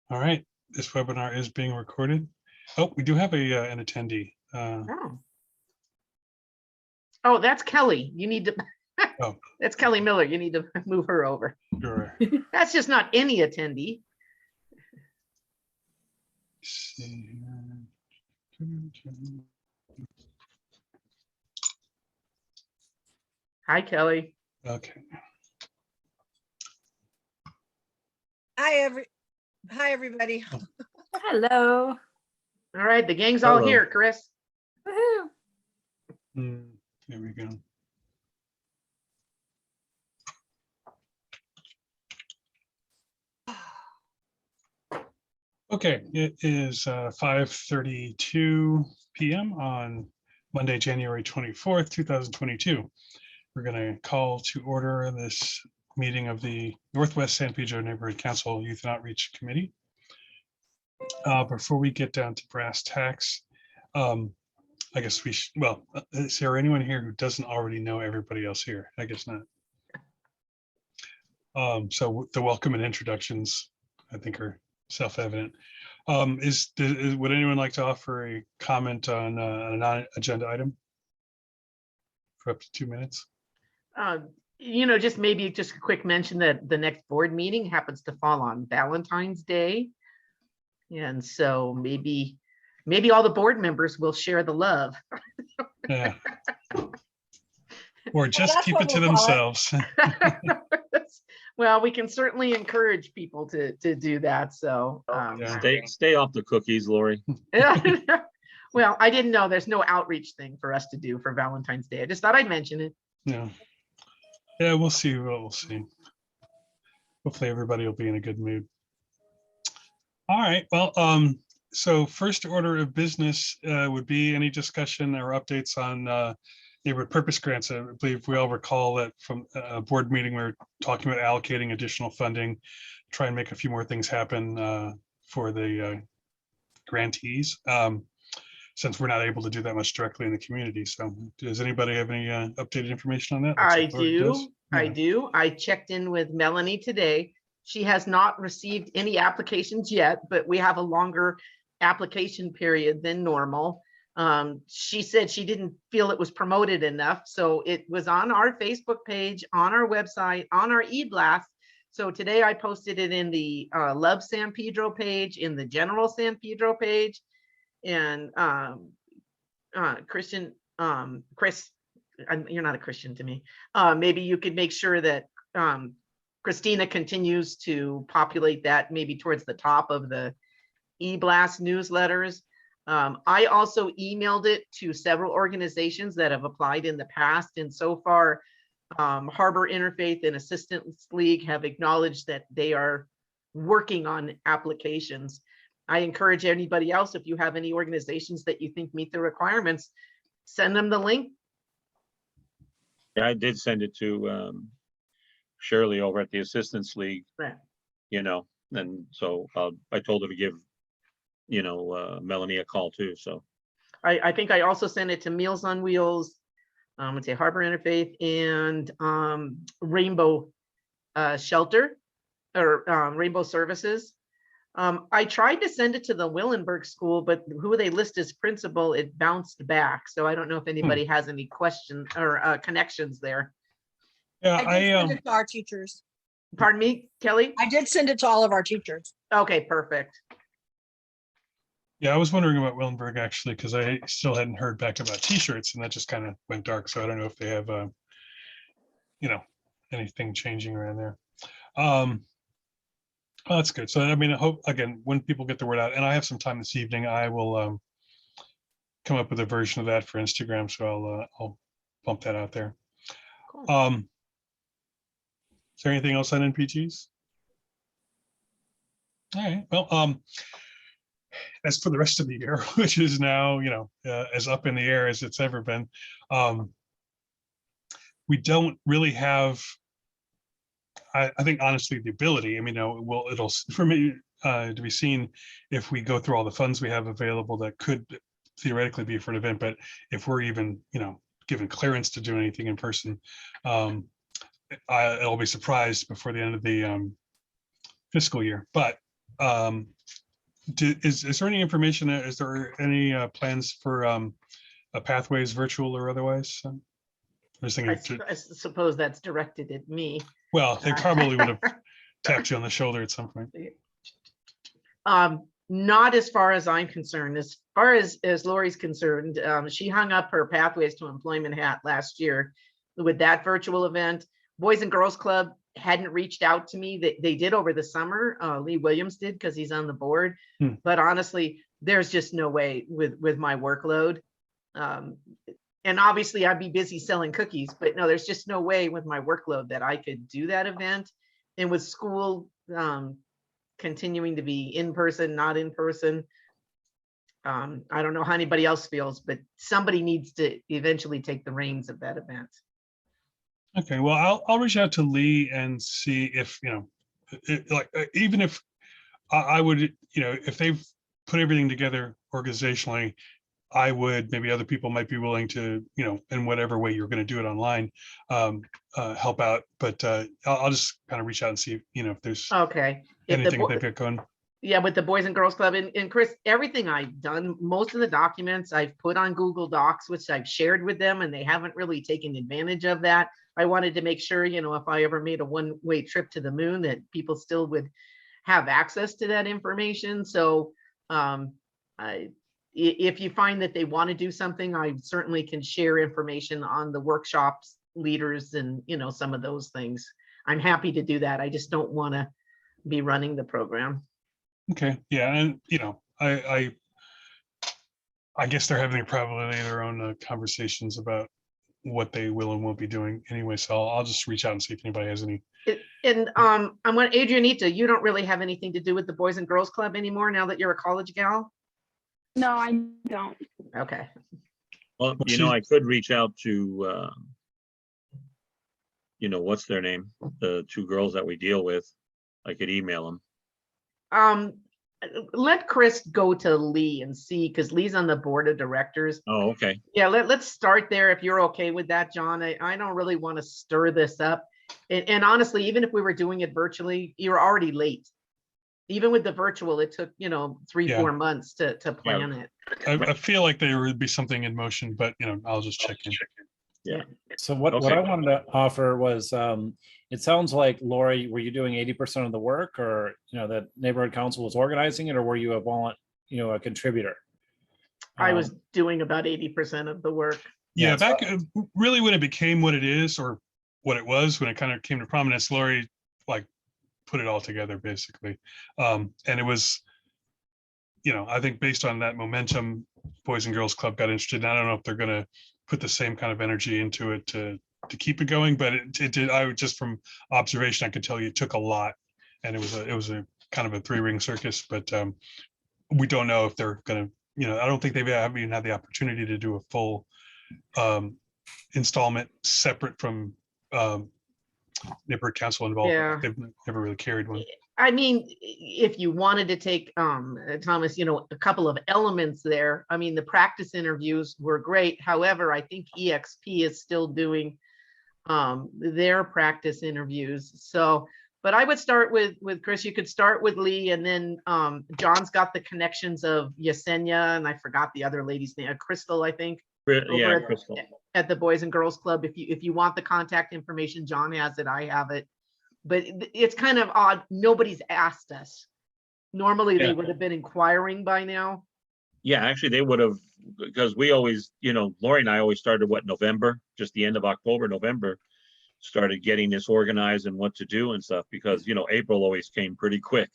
All right, this webinar is being recorded. Oh, we do have an attendee. Oh, that's Kelly. You need to, Oh, that's Kelly Miller. You need to move her over. sure. That's just not any attendee. See here. Hi, Kelly. Okay. Hi, everybody. Hello. All right, the gang's all Hello. here, Chris. Woohoo. There we go. Okay, it is 5:32 p.m. on Monday, January 24th, 2022. We're going to call to order this meeting of the Northwest San Pedro Neighborhood Council Youth and Outreach Committee. Before we get down to brass tacks, I guess we should, well, is there anyone here who doesn't already know everybody else here? I guess not. So the welcome and introductions, I think, are self-evident. Would anyone like to offer a comment on a non-agenda item for up to 2 minutes? Just maybe just a quick mention that the next board meeting happens to fall on Valentine's Day. And so maybe all the board members will share the love. Yeah. Or just that's keep what it to we'll call it. themselves. Well, we can certainly encourage people to do that. So Yeah. Stay off the cookies, Lori. well, I didn't know there's no outreach thing for us to do for Valentine's Day. I just thought I'd mention it. Yeah. Yeah, we'll see what we'll see. Hopefully everybody will be in a good mood. All right, well, so first order of business would be any discussion or updates on neighborhood purpose grants. I believe we all recall that from a board meeting, we were talking about allocating additional funding, try and make a few more things happen for the grantees, since we're not able to do that much directly in the community. So does anybody have any updated information on that? Looks I like Lori does. do. I do. I checked in with Melanie today. She has not received any applications yet, but we have a longer application period than normal. She said she didn't feel it was promoted enough. So it was on our Facebook page, on our website, on our e-blast. So today I posted it in the Love San Pedro page, in the General San Pedro page. And Chris, you're not a Christian to me. Maybe you could make sure that Christina continues to populate that maybe towards the top of the e-blast newsletters. I also emailed it to several organizations that have applied in the past, and so far Harbor Interfaith and Assistance League have acknowledged that they are working on applications. I encourage anybody else, if you have any organizations that you think meet the requirements, send them the link. Yeah, I did send it to Shirley over at the Assistance League, Right. And so I told her to give, Melanie a call too, so. I think I also sent it to Meals on Wheels, let's say Harbor Interfaith, and Rainbow Shelter, or Rainbow Services. I tried to send it to the Willenberg School, but who they list as principal, it bounced back. So I don't know if anybody has any questions or connections there. Yeah, I did send it to our teachers. Pardon me, Kelly? I did send it to all of our teachers. Okay, perfect. yeah, I was wondering about Willenberg actually, because I still hadn't heard back about t-shirts, and that just kind of went dark. So I don't know if they have, anything changing around there. Well, that's good. So, I mean, I hope, again, when people get the word out, and I have some time this evening, I will come up with a version of that for Instagram. So I'll bump that out there. Cool. Is there anything else on NPGs? All right, well, as for the rest of the year, which is now, as up in the air as it's ever been, we don't really have, I think, honestly, the ability. I mean, it'll for me to be seen if we go through all the funds we have available that could theoretically be for an event. But if we're even, given clearance to do anything in person, I'll be surprised before the end of the fiscal year. But Is there any information, is there any plans for pathways, virtual or otherwise? I was thinking, I suppose that's directed at me. well, they probably would have tapped you on the shoulder at some point. Not as far as I'm concerned. As far as Lori's concerned, she hung up her Pathways to Employment hat last year with that virtual event. Boys and Girls Club hadn't reached out to me. They did over the summer. Lee Williams did because he's on the board. But honestly, there's just no way with my workload. And obviously I'd be busy selling cookies, but no, there's just no way with my workload that I could do that event. And with school continuing to be in person, not in person. I don't know how anybody else feels, but somebody needs to eventually take the reins of that event. Okay, well, I'll reach out to Lee and see if, even if I would, if they've put everything together organizationally, I would, maybe other people might be willing to, in whatever way you're going to do it online, help out. But I'll just kind of reach out and see, if there's Okay. anything they've got going. Yeah, with the Boys and Girls Club and Chris, everything I've done, most of the documents I've put on Google Docs, which I've shared with them, and they haven't really taken advantage of that. I wanted to make sure, if I ever made a one-way trip to the moon, that people still would have access to that information. So if you find that they want to do something, I certainly can share information on the workshops, leaders, and, some of those things. I'm happy to do that. I just don't want to be running the program. Okay, yeah, and I guess they're having probably their own conversations about what they will and won't be doing anyway. So I'll just reach out and see if anybody has any. And I want Adrianita, you don't really have anything to do with the Boys and Girls Club anymore now that you're a college gal? No, I don't. Okay. Well, I could reach out to, what's their name? The two girls that we deal with. I could email them. Let Chris go to Lee and see, because Lee's on the board of directors. Oh, okay. Yeah, let's start there if you're okay with that, John. I don't really want to stir this up. And honestly, even if we were doing it virtually, you're already late. Even with the virtual, it took, 3-4 months to plan it. I feel like there would be something in motion, but I'll just check in. Yeah. So what I wanted to offer was, it sounds like, Lori, were you doing 80% of the work, or, the neighborhood council was organizing it, or were you a contributor? I was doing about 80% of the work. Yeah, back really when it became what it is, or what it was, when it kind of came to prominence, Lori put it all together basically. And it was, I think based on that momentum, Boys and Girls Club got interested. And I don't know if they're going to put the same kind of energy into it to keep it going, but it did. I would just, from observation, I could tell you it took a lot, and it was a kind of a 3-ring circus. But we don't know if they're going to, I don't think they've even had the opportunity to do a full installment separate from neighborhood council involvement. Yeah. They've never really carried one. I mean, if you wanted to take, Thomas, a couple of elements there, I mean, the practice interviews were great. However, I think EXP is still doing their practice interviews. So, but I would start with Chris. You could start with Lee, and then John's got the connections of Yesenia, and I forgot the other lady's name, Crystal, I think. Yeah, Crystal. At the Boys and Girls Club. If you want the contact information, John has it, I have it. But it's kind of odd. Nobody's asked us. Normally they would have been inquiring by now. Yeah, actually they would have, because we always, Lori and I always started November, just the end of October, November, started getting this organized and what to do and stuff, because, April always came pretty quick.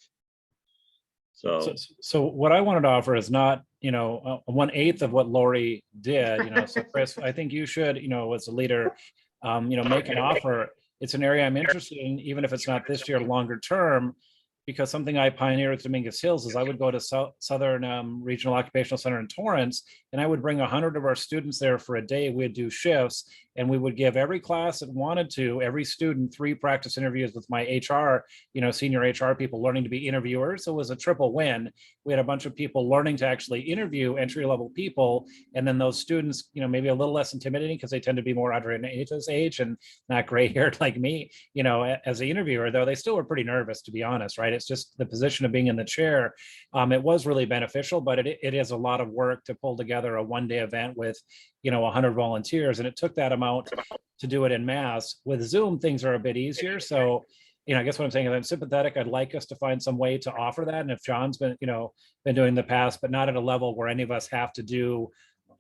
So what I wanted to offer is not, 1/8 of what Lori did, so Chris, I think you should, as a leader, make an offer. It's an area I'm interested in, even if it's not this year, longer term, because something I pioneered at Dominguez Hills is I would go to Southern Regional Occupational Center in Torrance, and I would bring 100 of our students there for a day. We'd do shifts, and we would give every class that wanted to, every student, 3 practice interviews with my HR, senior HR people learning to be interviewers. So it was a triple win. We had a bunch of people learning to actually interview entry-level people, and then those students, maybe a little less intimidating because they tend to be more under an age and not gray-haired like me, as an interviewer, though they still were pretty nervous, to be honest, right? It's just the position of being in the chair. It was really beneficial, but it is a lot of work to pull together a one-day event with 100 volunteers, and it took that amount to do it in mass. With Zoom, things are a bit easier. So I guess what I'm saying is I'm sympathetic. I'd like us to find some way to offer that, and if John's been doing in the past, but not at a level where any of us have to do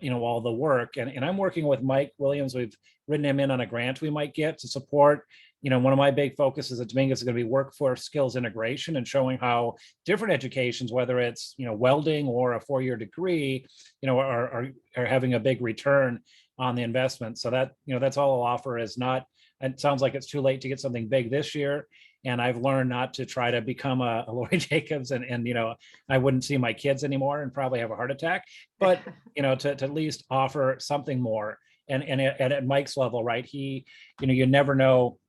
all the work. And I'm working with Mike Williams. We've written him in on a grant we might get to support. One of my big focuses at Dominguez is going to be workforce skills integration and showing how different educations, whether it's welding or a 4-year degree, are having a big return on the investment. So that that's all I'll offer. Is not. It sounds like it's too late to get something big this year. And I've learned not to try to become a Lori Jacobs and I wouldn't see my kids anymore and probably have a heart attack. But to at least offer something more. And at Mike's level, right? He, you never know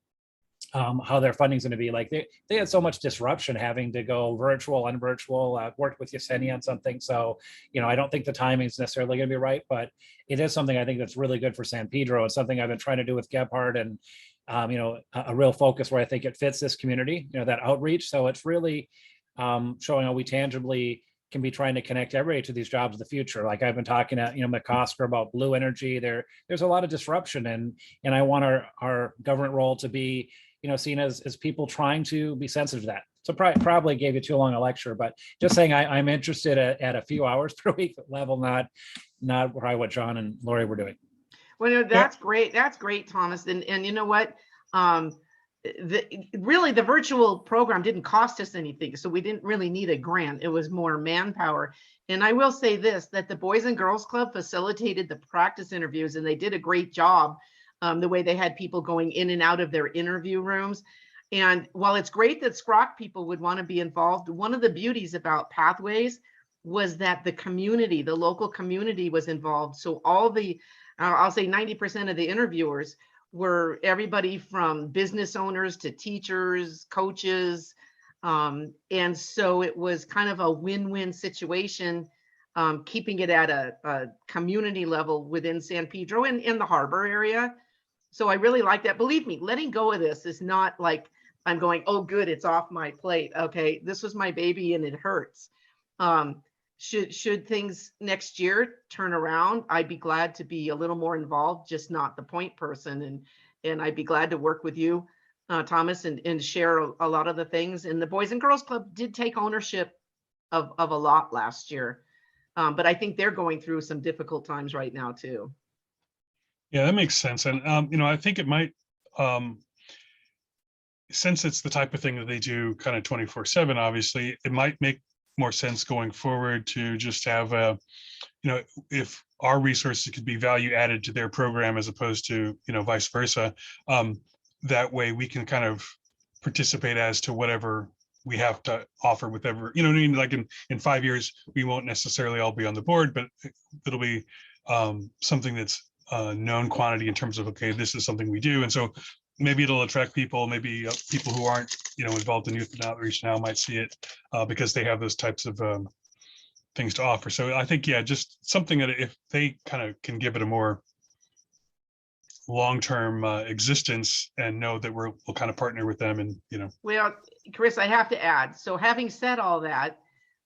how their funding's going to be. Like they had so much disruption having to go virtual, unvirtual, worked with Yesenia on something. So, I don't think the timing is necessarily going to be right, but it is something I think that's really good for San Pedro. It's something I've been trying to do with Gebhardt, and, a real focus where I think it fits this community, that outreach. So it's really showing how we tangibly can be trying to connect everybody to these jobs of the future. Like I've been talking to, McCosker about blue energy. There's a lot of disruption, and I want our government role to be, seen as people trying to be sensitive to that. So probably gave you too long a lecture, but just saying I'm interested at a few hours per week level, not probably what John and Lori were doing. Well, that's great. That's great, Thomas. And you know what? Really, the virtual program didn't cost us anything, so we didn't really need a grant. It was more manpower. And I will say this, that the Boys and Girls Club facilitated the practice interviews, and they did a great job. The way they had people going in and out of their interview rooms. And while it's great that SCROC people would want to be involved, one of the beauties about Pathways was that the community, the local community was involved. So all the, I'll say 90% of the interviewers were everybody from business owners to teachers, coaches. And so it was kind of a win-win situation, keeping it at a community level within San Pedro and in the harbor area. So I really like that. Believe me, letting go of this is not like I'm going, oh, good, it's off my plate. Okay, this was my baby and it hurts. Should things next year turn around, I'd be glad to be a little more involved, just not the point person. And I'd be glad to work with you, Thomas, and share a lot of the things. And the Boys and Girls Club did take ownership of a lot last year. But I think they're going through some difficult times right now too. Yeah, that makes sense. And, I think it might, since it's the type of thing that they do kind of 24/7, obviously, it might make more sense going forward to just have if our resources could be value added to their program as opposed to, vice versa. That way we can kind of participate as to whatever we have to offer with ever, what I mean? Like in 5 years, we won't necessarily all be on the board, but it'll be something that's known quantity in terms of, okay, this is something we do. And so maybe it'll attract people, maybe people who aren't, involved in youth and outreach now might see it because they have those types of things to offer. So I think, yeah, just something that if they kind of can give it a more long-term existence and know that we'll kind of partner with them and, Well, Chris, I have to add, so having said all that,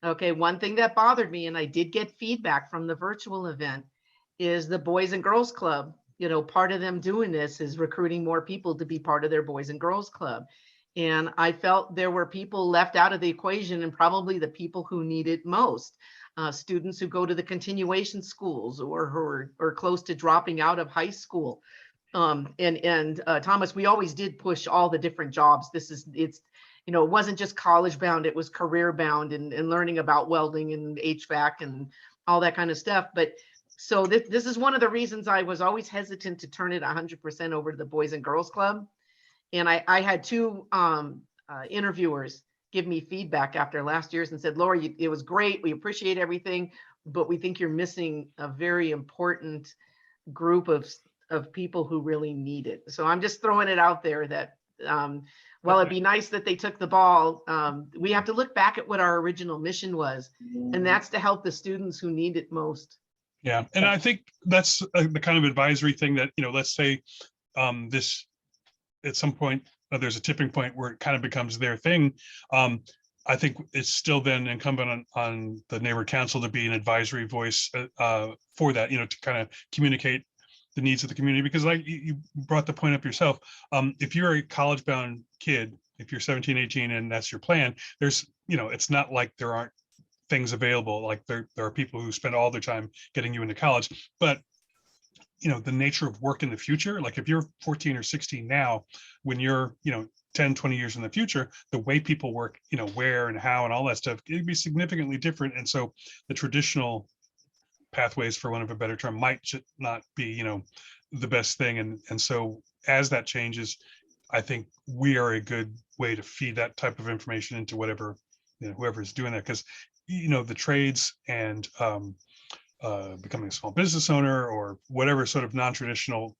okay, one thing that bothered me, and I did get feedback from the virtual event, is the Boys and Girls Club. Part of them doing this is recruiting more people to be part of their Boys and Girls Club. And I felt there were people left out of the equation, and probably the people who need it most. Students who go to the continuation schools or who are close to dropping out of high school. Thomas, we always did push all the different jobs. It wasn't just college bound, it was career bound and learning about welding and HVAC and all that kind of stuff. But so this is one of the reasons I was always hesitant to turn it 100% over to the Boys and Girls Club. And I had two interviewers give me feedback after last year's and said, Lori, it was great. We appreciate everything, but we think you're missing a very important group of of people who really need it. So I'm just throwing it out there that, while it'd be nice that they took the ball, we have to look back at what our original mission was, and that's to help the students who need it most. Yeah, and I think that's the kind of advisory thing that, let's say this, at some point, there's a tipping point where it kind of becomes their thing. I think it's still then incumbent on the neighborhood council to be an advisory voice for that, to kind of communicate the needs of the community, because like you brought the point up yourself. If you're a college bound kid, if you're 17, 18, and that's your plan, there's, it's not like there aren't things available. Like there are people who spend all their time getting you into college, but the nature of work in the future, like if you're 14 or 16 now, when you're, 10, 20 years in the future, the way people work, where and how and all that stuff, it'd be significantly different. And so the traditional pathways, for want of a better term, might not be, the best thing. And so as that changes, I think we are a good way to feed that type of information into whatever, whoever's doing that. Because, the trades and becoming a small business owner or whatever sort of non-traditional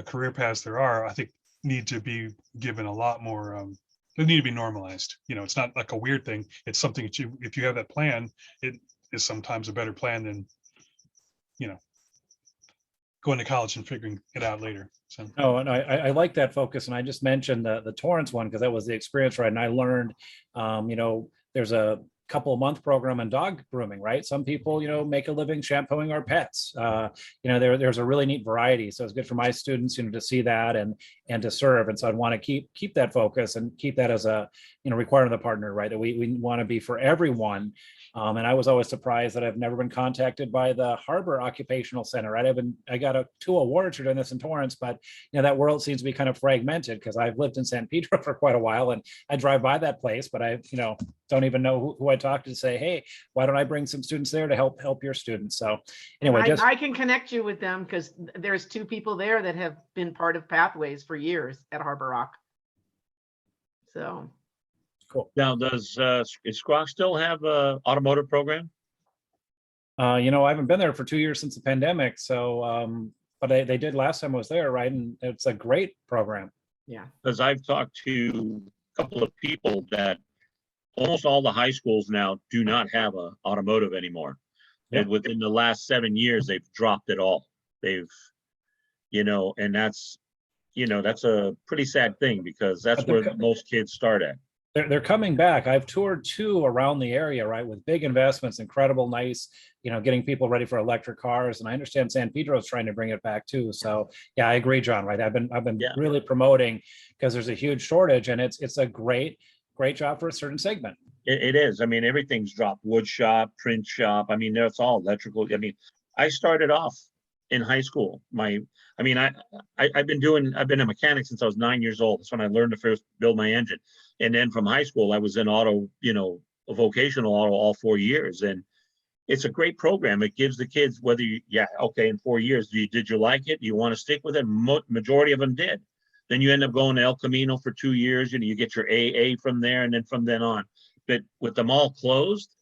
career paths there are, I think need to be given a lot more, they need to be normalized. It's not like a weird thing. It's something that if you have that plan, it is sometimes a better plan than, going to college and figuring it out later. So. Oh, and I like that focus. And I just mentioned the Torrance one because that was the experience, right? And I learned, there's a couple of month program in dog grooming, right? Some people, make a living shampooing our pets. There's a really neat variety. So it's good for my students, to see that and to serve. And so I'd want to keep that focus and keep that as a, requirement of the partner, right? That we want to be for everyone. And I was always surprised that I've never been contacted by the Harbor Occupational Center, right? I got 2 awards for doing this in Torrance, but that world seems to be kind of fragmented because I've lived in San Pedro for quite a while and I drive by that place, but I, don't even know who I talk to say, hey, why don't I bring some students there to help your students? So anyway, I can connect you with them because there's 2 people there that have been part of Pathways for years at Harbor Rock. So. Cool. Now, is Squawk still have a automotive program? I haven't been there for 2 years since the pandemic. So, but they did last time I was there, right? And it's a great program. Yeah. Because I've talked to a couple of people that almost all the high schools now do not have a automotive anymore. Yeah. And within the last 7 years, they've dropped it all. They've, and that's a pretty sad thing because that's where most kids start at. They're coming back. I've toured 2 around the area, right, with big investments, incredible, nice, getting people ready for electric cars. And I understand San Pedro is trying to bring it back too. So yeah, I agree, John. Right, I've been really promoting because there's a huge shortage, and it's a great job for a certain segment. It is. I mean, everything's dropped. Wood shop, print shop. I mean, it's all electrical. I mean, I started off in high school. I've been a mechanic since I was 9 years old. That's when I learned to first build my engine. And then from high school, I was in auto, a vocational auto all 4 years. And it's a great program. It gives the kids in 4 years, did you like it? Do you want to stick with it? Majority of them did. Then you end up going to El Camino for 2 years. You get your AA from there, and then from then on. But with them all closed,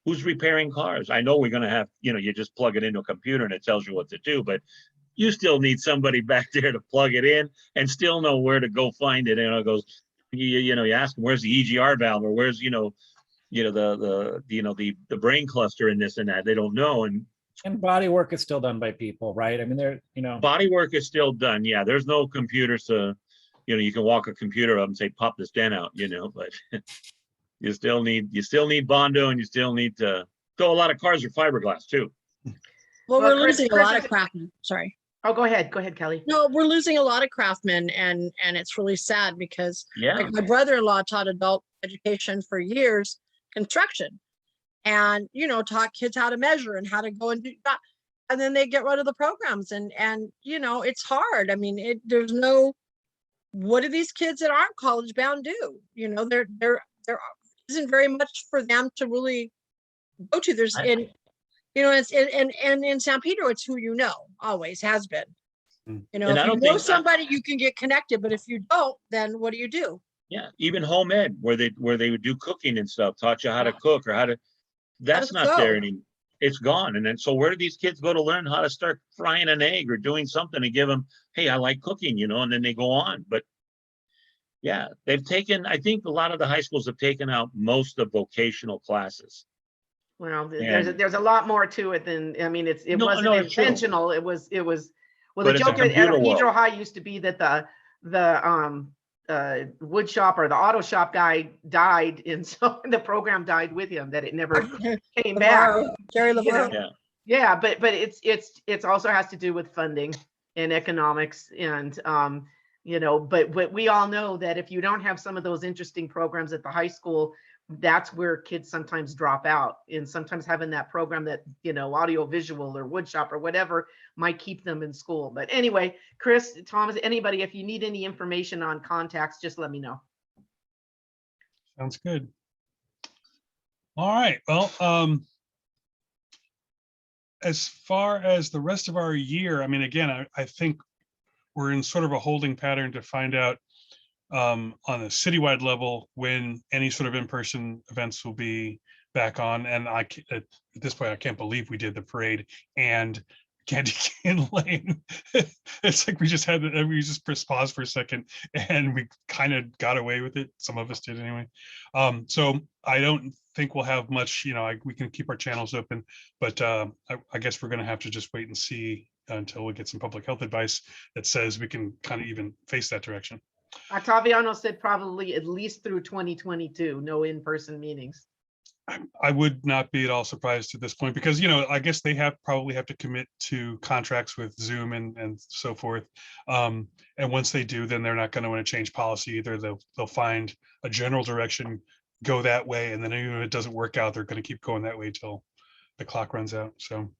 who's repairing cars? I know we're going to have, you just plug it into a computer and it tells you what to do, but you still need somebody back there to plug it in and still know where to go find it. And it goes, you ask them, where's the EGR valve, or where's, the brain cluster in this and that. They don't know. And body work is still done by people, right? I mean, body work is still done. Yeah. There's no computers to, you can walk a computer up and say, pop this dent out, but you still need Bondo, and you still need to go. A lot of cars are fiberglass too. Well, we're Chris- losing a Chris lot is- of craftsmen. Sorry. Oh, go ahead, Kelly. No, we're losing a lot of craftsmen, and it's really sad because Yeah. like my brother-in-law taught adult education for years, construction, and taught kids how to measure and how to go and do that. And then they get rid of the programs, and it's hard. I mean, there's no. What do these kids that aren't college bound do? There isn't very much for them to really go to. There's it's and in San Pedro, it's who always has been. And If I you don't know think- somebody, you can get connected, but if you don't, then what do you do? Yeah. Even home ed, where they would do cooking and stuff, taught you how to cook or how to. That's not there sew. anymore. it's gone. And then, so where do these kids go to learn how to start frying an egg or doing something to give them, hey, I like cooking, and then they go on. But yeah, they've taken, I think a lot of the high schools have taken out most of vocational classes. Well, And- there's a lot more to it than, I mean, it No, wasn't no, it's true. intentional. It was, well, But the in the joke at computer world- Pedro High used to be that the wood shop or the auto shop guy died, and so the program died with him, that it never came back. Jerry You know? LeBron. Yeah. Yeah, but it's also has to do with funding and economics, and but we all know that if you don't have some of those interesting programs at the high school, that's where kids sometimes drop out. And sometimes having that program that, audio visual or wood shop or whatever might keep them in school. But anyway, Chris, Thomas, anybody, if you need any information on contacts, just let me know. Sounds good. All right, well, as far as the rest of our year, I mean, again, I think we're in sort of a holding pattern to find out on a citywide level when any sort of in-person events will be back on. And at this point, I can't believe we did the parade and Candy Cane Lane. It's like we just pressed pause for a second and we kind of got away with it. Some of us did anyway. So I don't think we'll have much, we can keep our channels open, but I guess we're going to have to just wait and see until we get some public health advice that says we can kind of even face that direction. Octaviano said probably at least through 2022, no in-person meetings. I would not be at all surprised at this point because, I guess they probably have to commit to contracts with Zoom and so forth. And once they do, then they're not going to want to change policy either. They'll find a general direction, go that way. And then even if it doesn't work out, they're going to keep going that way till the clock runs out. So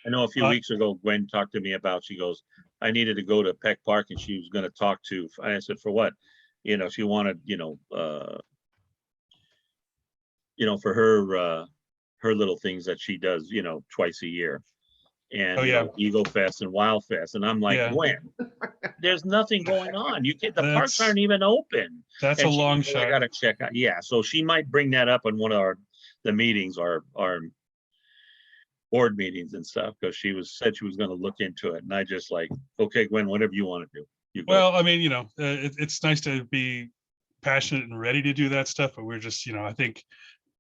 I know a few weeks ago, Gwen talked to me about, she goes, I needed to go to Peck Park and she was going to talk to, I said, for what? She wanted, for her little things that she does, twice a year. And Eagle Fest and Wild Fest. And I'm like, Gwen, there's nothing going on. The parks aren't even open. That's And a long goes, shot. I gotta check out. Yeah. So she might bring that up in one of the meetings, our board meetings and stuff, because said she was going to look into it. And I just like, okay, Gwen, whatever you want to do. You go. Well, I mean, it's nice to be passionate and ready to do that stuff, but we're just, I think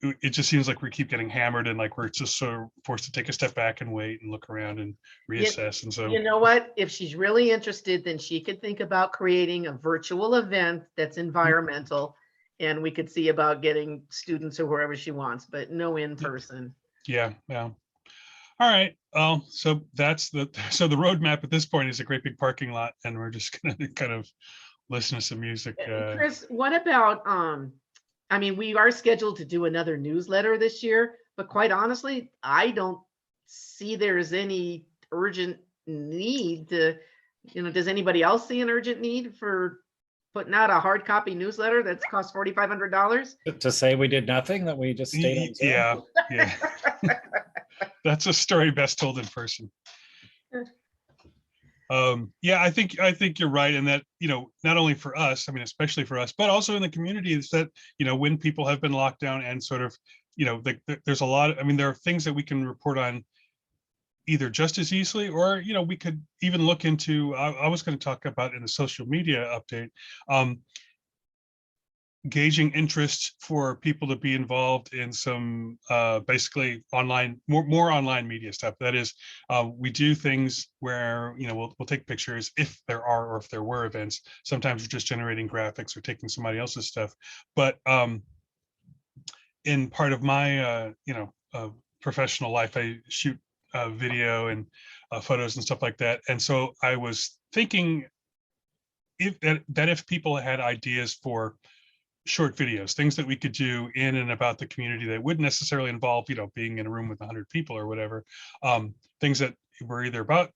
it just seems like we keep getting hammered and like we're just sort of forced to take a step back and wait and look around and reassess. And so, you know what? If she's really interested, then she could think about creating a virtual event that's environmental, and we could see about getting students or wherever she wants, but no in person. Yeah. All right. So the roadmap at this point is a great big parking lot, and we're just gonna kind of listen to some music. Chris, what about I mean, we are scheduled to do another newsletter this year, but quite honestly, I don't see there's any urgent need to, does anybody else see an urgent need for putting out a hard copy newsletter that's cost $4,500? To say we did nothing, that we just stayed on Zoom? Yeah. That's a story best told in person. I think you're right in that, not only for us, I mean, especially for us, but also in the community, is that, when people have been locked down and sort of, there's a lot, there are things that we can report on either just as easily, or, we could even look into, I was going to talk about in the social media update, gauging interest for people to be involved in some basically online, more online media stuff. That is, we do things where we'll take pictures if there are, or if there were events. Sometimes we're just generating graphics or taking somebody else's stuff. But in part of my professional life, I shoot video and photos and stuff like that. And so I was thinking if people had ideas for short videos, things that we could do in and about the community that wouldn't necessarily involve, being in a room with 100 people or whatever, things that were either about,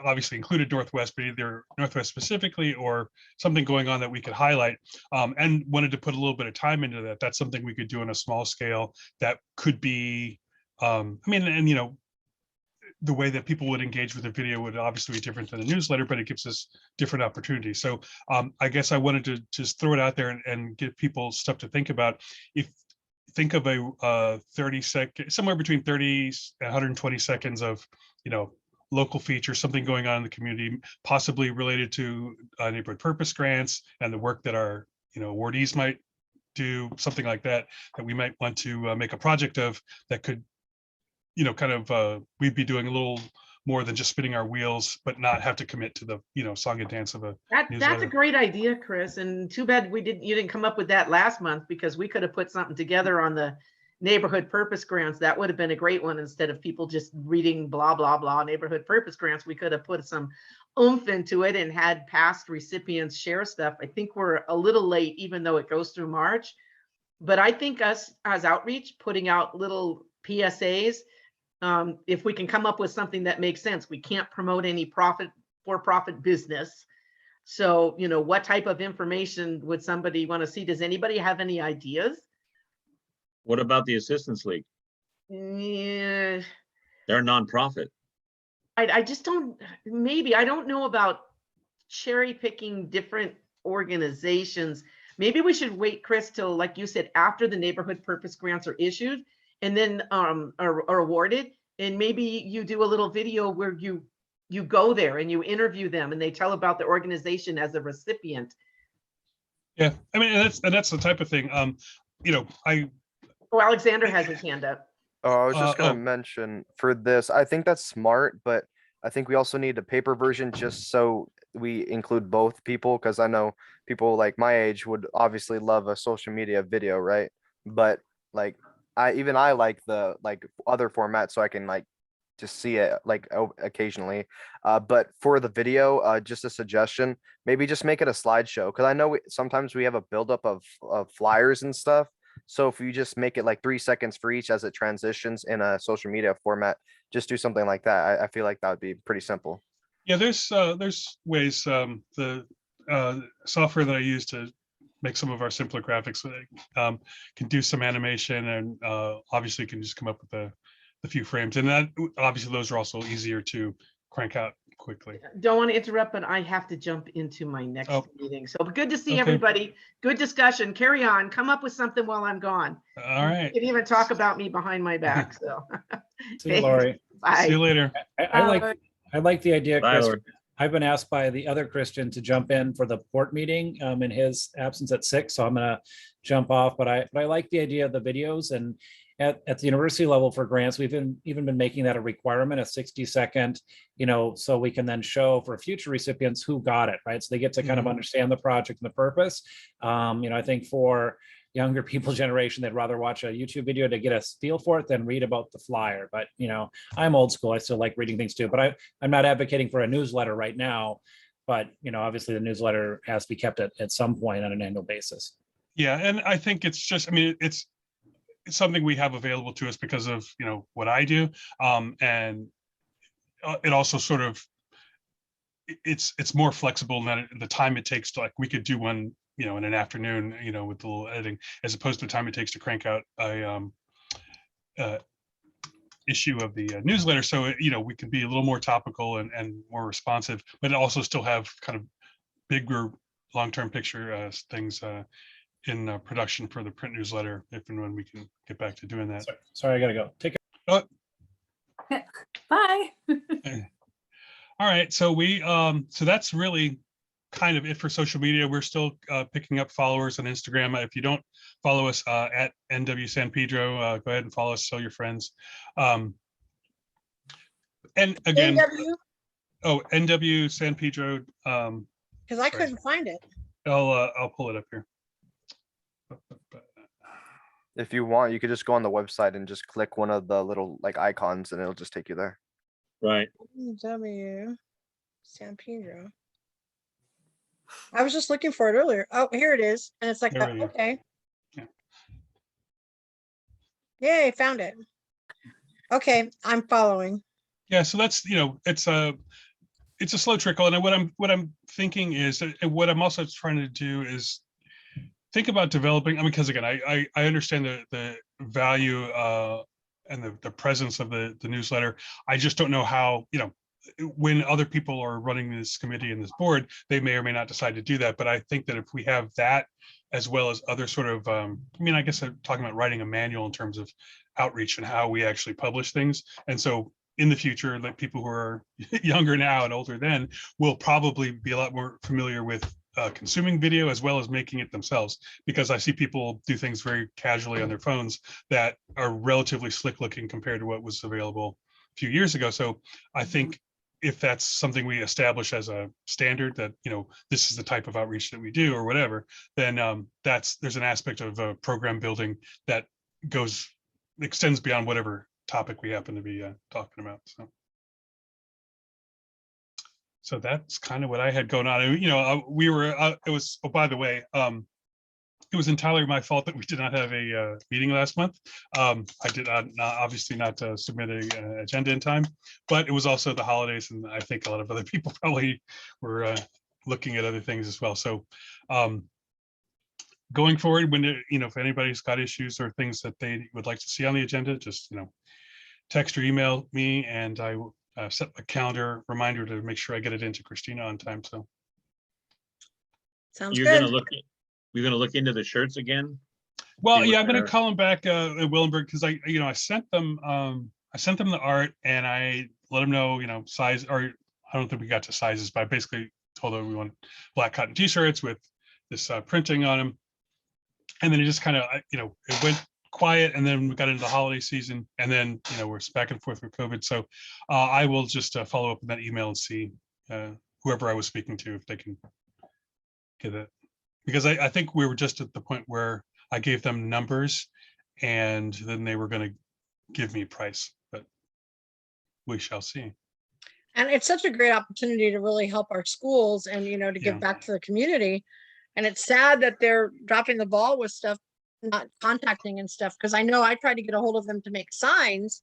obviously included Northwest, but either Northwest specifically or something going on that we could highlight, and wanted to put a little bit of time into that. That's something we could do on a small scale that could be, the way that people would engage with a video would obviously be different than a newsletter, but it gives us different opportunities. So I guess I wanted to just throw it out there and give people stuff to think about. If think of a 30-second, somewhere between 30 and 120 seconds of, local feature, something going on in the community, possibly related to neighborhood purpose grants and the work that our, awardees might do, something like that, that we might want to make a project of that could, we'd be doing a little more than just spinning our wheels, but not have to commit to the, song and dance of a That's a newsletter. great idea, Chris. And too bad you didn't come up with that last month, because we could have put something together on the neighborhood purpose grants. That would have been a great one. Instead of people just reading blah, blah, blah, neighborhood purpose grants, we could have put some oomph into it and had past recipients share stuff. I think we're a little late, even though it goes through March. But I think us as outreach, putting out little PSAs, if we can come up with something that makes sense. We can't promote any for-profit business. So, what type of information would somebody want to see? Does anybody have any ideas? What about the Assistance League? Yeah, They're a nonprofit. I just don't, maybe, I don't know about cherry picking different organizations. Maybe we should wait, Chris, till, like you said, after the neighborhood purpose grants are issued and then are awarded. And maybe you do a little video where you go there and you interview them and they tell about the organization as a recipient. Yeah, I mean, and that's the type of thing. Oh, Alexander has his hand up. Oh, I was just gonna oh. mention for this, I think that's smart, but I think we also need a paper version just so we include both people, because I know people like my age would obviously love a social media video, right? But like I like the other format, so I can just see it occasionally. But for the video, just a suggestion, maybe just make it a slideshow, because I know sometimes we have a buildup of flyers and stuff. So if you just make it 3 seconds for each as it transitions in a social media format, just do something like that. I feel like that would be pretty simple. Yeah, there's ways. The software that I use to make some of our simpler graphics can do some animation, and obviously can just come up with a few frames. And that obviously those are also easier to crank out quickly. Don't want to interrupt, but I have to jump into my next meeting. So good to see Okay. everybody. Good discussion. Carry on. Come up with something while I'm gone. All right. You can even talk about me behind my back. So See you, Lori. See you bye. later. I like the idea, Bye, Chris. Lori. I've been asked by the other Christian to jump in for the port meeting in his absence at 6, so I'm gonna jump off. But I like the idea of the videos, and at the university level for grants, we've even been making that a requirement, a 60-second, so we can then show for future recipients who got it, right? So they get to kind of understand the project and the purpose. I think for younger people's generation, they'd rather watch a YouTube video to get a feel for it than read about the flyer. But I'm old school. I still like reading things too. But I'm not advocating for a newsletter right now. But obviously the newsletter has to be kept at some point on an annual basis. Yeah, and I think it's just, it's something we have available to us because of what I do, and it also sort of it's more flexible than the time it takes to we could do one in an afternoon with a little editing, as opposed to the time it takes to crank out a issue of the newsletter. So we can be a little more topical and more responsive, but also still have kind of bigger long-term picture things in production for the print newsletter, if and when we can get back to doing that. Sorry, I gotta go. Take care. Bye. All right, so so that's really kind of it for social media. We're still picking up followers on Instagram. If you don't follow us at NW San Pedro, go ahead and follow us, tell your friends. And again, NW San Pedro. Because I couldn't find it. I'll pull it up here. If you want, you could just go on the website and just click one of the little icons and it'll just take you there. Right. W San Pedro. I was just looking for it earlier. Oh, here it is. And it's like There that. we go. Okay. Yeah. Yay, found it. Okay, I'm following. Yeah, so that's it's a slow trickle, and what I'm thinking is, and what I'm also trying to do is think about developing. Because again, I understand the value and the presence of the newsletter. I just don't know how when other people are running this committee and this board, they may or may not decide to do that. But I think that if we have that, as well as other sort of, I mean, I guess I'm talking about writing a manual in terms of outreach and how we actually publish things. And so in the future, like people who are younger now and older then will probably be a lot more familiar with consuming video as well as making it themselves, because I see people do things very casually on their phones that are relatively slick looking compared to what was available a few years ago. So I think if that's something we establish as a standard that, you know, this is the type of outreach that we do or whatever, then there's an aspect of program building that extends beyond whatever topic we happen to be talking about. So that's kind of what I had going on. And, you know, it was, oh, by the way, it was entirely my fault that we did not have a meeting last month. I did obviously not submit an agenda in time, but it was also the holidays, and I think a lot of other people probably were looking at other things as well. So going forward, when you know, if anybody's got issues or things that they would like to see on the agenda, just, you know, text or email me, and I will set a calendar reminder to make sure I get it into Christina on time. So Sounds You're good. gonna look, you're gonna look into the shirts again? well, See yeah, what I'm going to they're- call him back at Willenberg, because I sent them the art, and I let them know, you know, size, or I don't think we got to sizes, but I basically told them we want black cotton t-shirts with this printing on them. And then it just kind of, you know, it went quiet, and then we got into the holiday season, and then, you know, we're back and forth with COVID. So I will just follow up with that email and see whoever I was speaking to, if they can get it. Because I think we were just at the point where I gave them numbers, and then they were going to give me a price, but we shall see. And it's such a great opportunity to really help our schools and, you know, to give Yeah. back to the community. And it's sad that they're dropping the ball with stuff, not contacting and stuff. Cause I know I tried to get a hold of them to make signs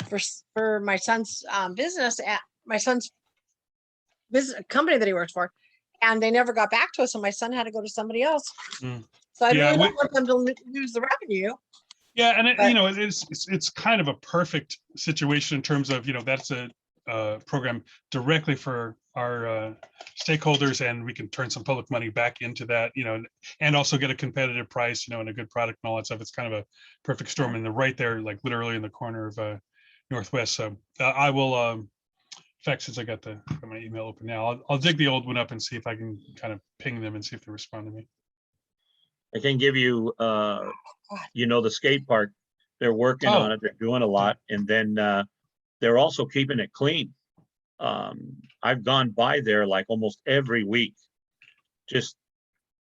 for my son's business at my son's business company that he works for. And they never got back to us. And my son had to go to somebody else. Mm. So I Yeah, really don't want them to lose the revenue. Yeah, and But- you know, it's kind of a perfect situation in terms of, you know, that's a program directly for our stakeholders, and we can turn some public money back into that, you know, and also get a competitive price, you know, and a good product and all that stuff. It's kind of a perfect storm, and they're right there, like literally in the corner of Northwest. So I will, in fact, since I got my email open now, I'll dig the old one up and see if I can kind of ping them and see if they respond to me. I can give you, you know, the skate park, they're working on Oh. it, they're doing a lot, and then they're also keeping it clean. I've gone by there like almost every week, just,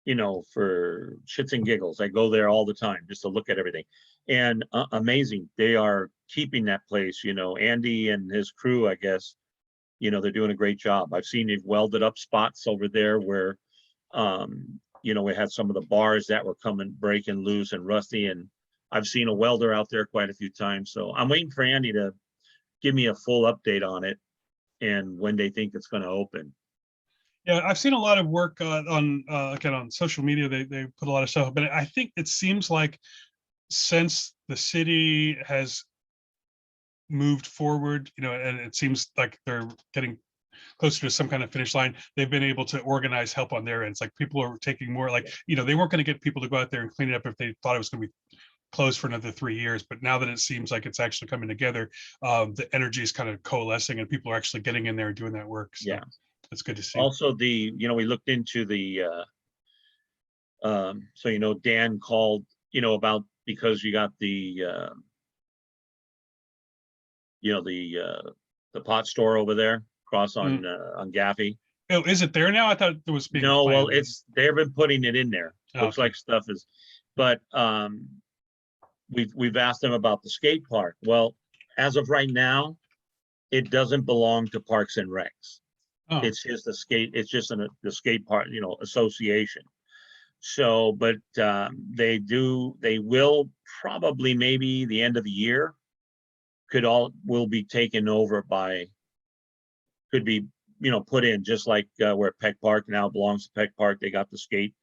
you know, for shits and giggles. I go there all the time just to look at everything. And amazing, they are keeping that place, you know, Andy and his crew, I guess, you know, they're doing a great job. I've seen they've welded up spots over there where, you know, we had some of the bars that were breaking loose and rusty, and I've seen a welder out there quite a few times. So I'm waiting for Andy to give me a full update on it and when they think it's going to open. Yeah, I've seen a lot of work again on social media. They put a lot of stuff, but I think it seems like since the city has moved forward, you know, and it seems like they're getting closer to some kind of finish line, they've been able to organize help on their ends. Like people are taking more, like, you know, they weren't going to get people to go out there and clean it up if they thought it was going to be closed for another 3 years. But now that it seems like it's actually coming together, the energy is kind of coalescing, and people are actually getting in there and doing that work. So Yeah. it's good to see. Also, you know, we looked into the, so, you know, Dan called, you know, about, because you got the, you know, the pot store over there across on Gaffey. Oh, is it there now? I thought it was being No, well, planned. they've been putting it in there. Oh, Looks okay. like stuff is, but, we've asked them about the skate park. Well, as of right now, it doesn't belong to Parks and Recs. Oh, It's just the skate park, you know, association. So, but they will probably, maybe the end of the year, will be taken over by, could be, you know, put in, just like where Peck Park now belongs to Peck Park. They got the skate,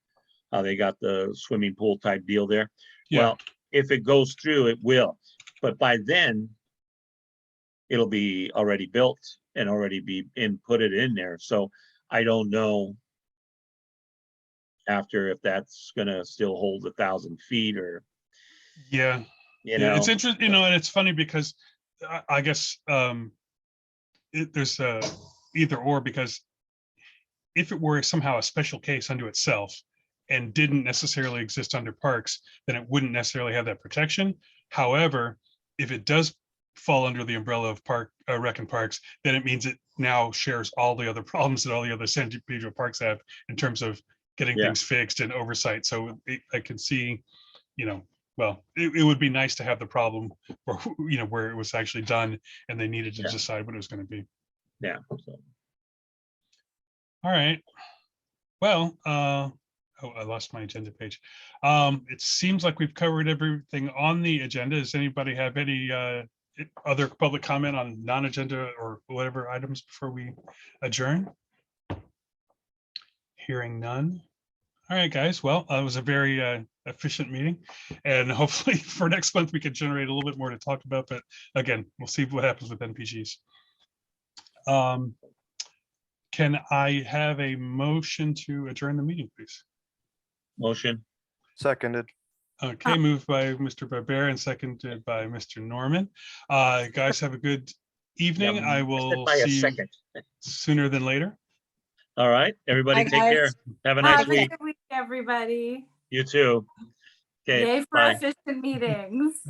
they got the swimming pool type deal there. yeah. Well, if it goes through, it will, but by then it'll be already built and already be inputted in there. So I don't know after if that's gonna still hold 1,000 feet or, Yeah. you Yeah, know. it's interesting, you know, and it's funny because I guess there's either or, because if it were somehow a special case unto itself and didn't necessarily exist under parks, then it wouldn't necessarily have that protection. However, if it does fall under the umbrella of rec and parks, then it means it now shares all the other problems that all the other San Pedro parks have in terms of getting Yeah. things fixed and oversight. So I can see, you know, well, it would be nice to have the problem where, you know, where it was actually done and they needed to Yeah. decide what it was going to be. Yeah. So, All right. Well, oh, I lost my agenda page. It seems like we've covered everything on the agenda. Does anybody have any other public comment on non-agenda or whatever items before we adjourn? Hearing none. All right, guys. Well, it was a very efficient meeting, and hopefully for next month we can generate a little bit more to talk about. But again, we'll see what happens with NPGs. Can I have a motion to adjourn the meeting, please? motion. Seconded. Okay, moved by Mr. Barber and seconded by Mr. Norman. Guys, have a good evening. I will By a see you second. sooner than later. All right, everybody Bye, take care. guys. Have a nice Have a week. good week, everybody. You too. Okay, Yay for bye. efficient meetings.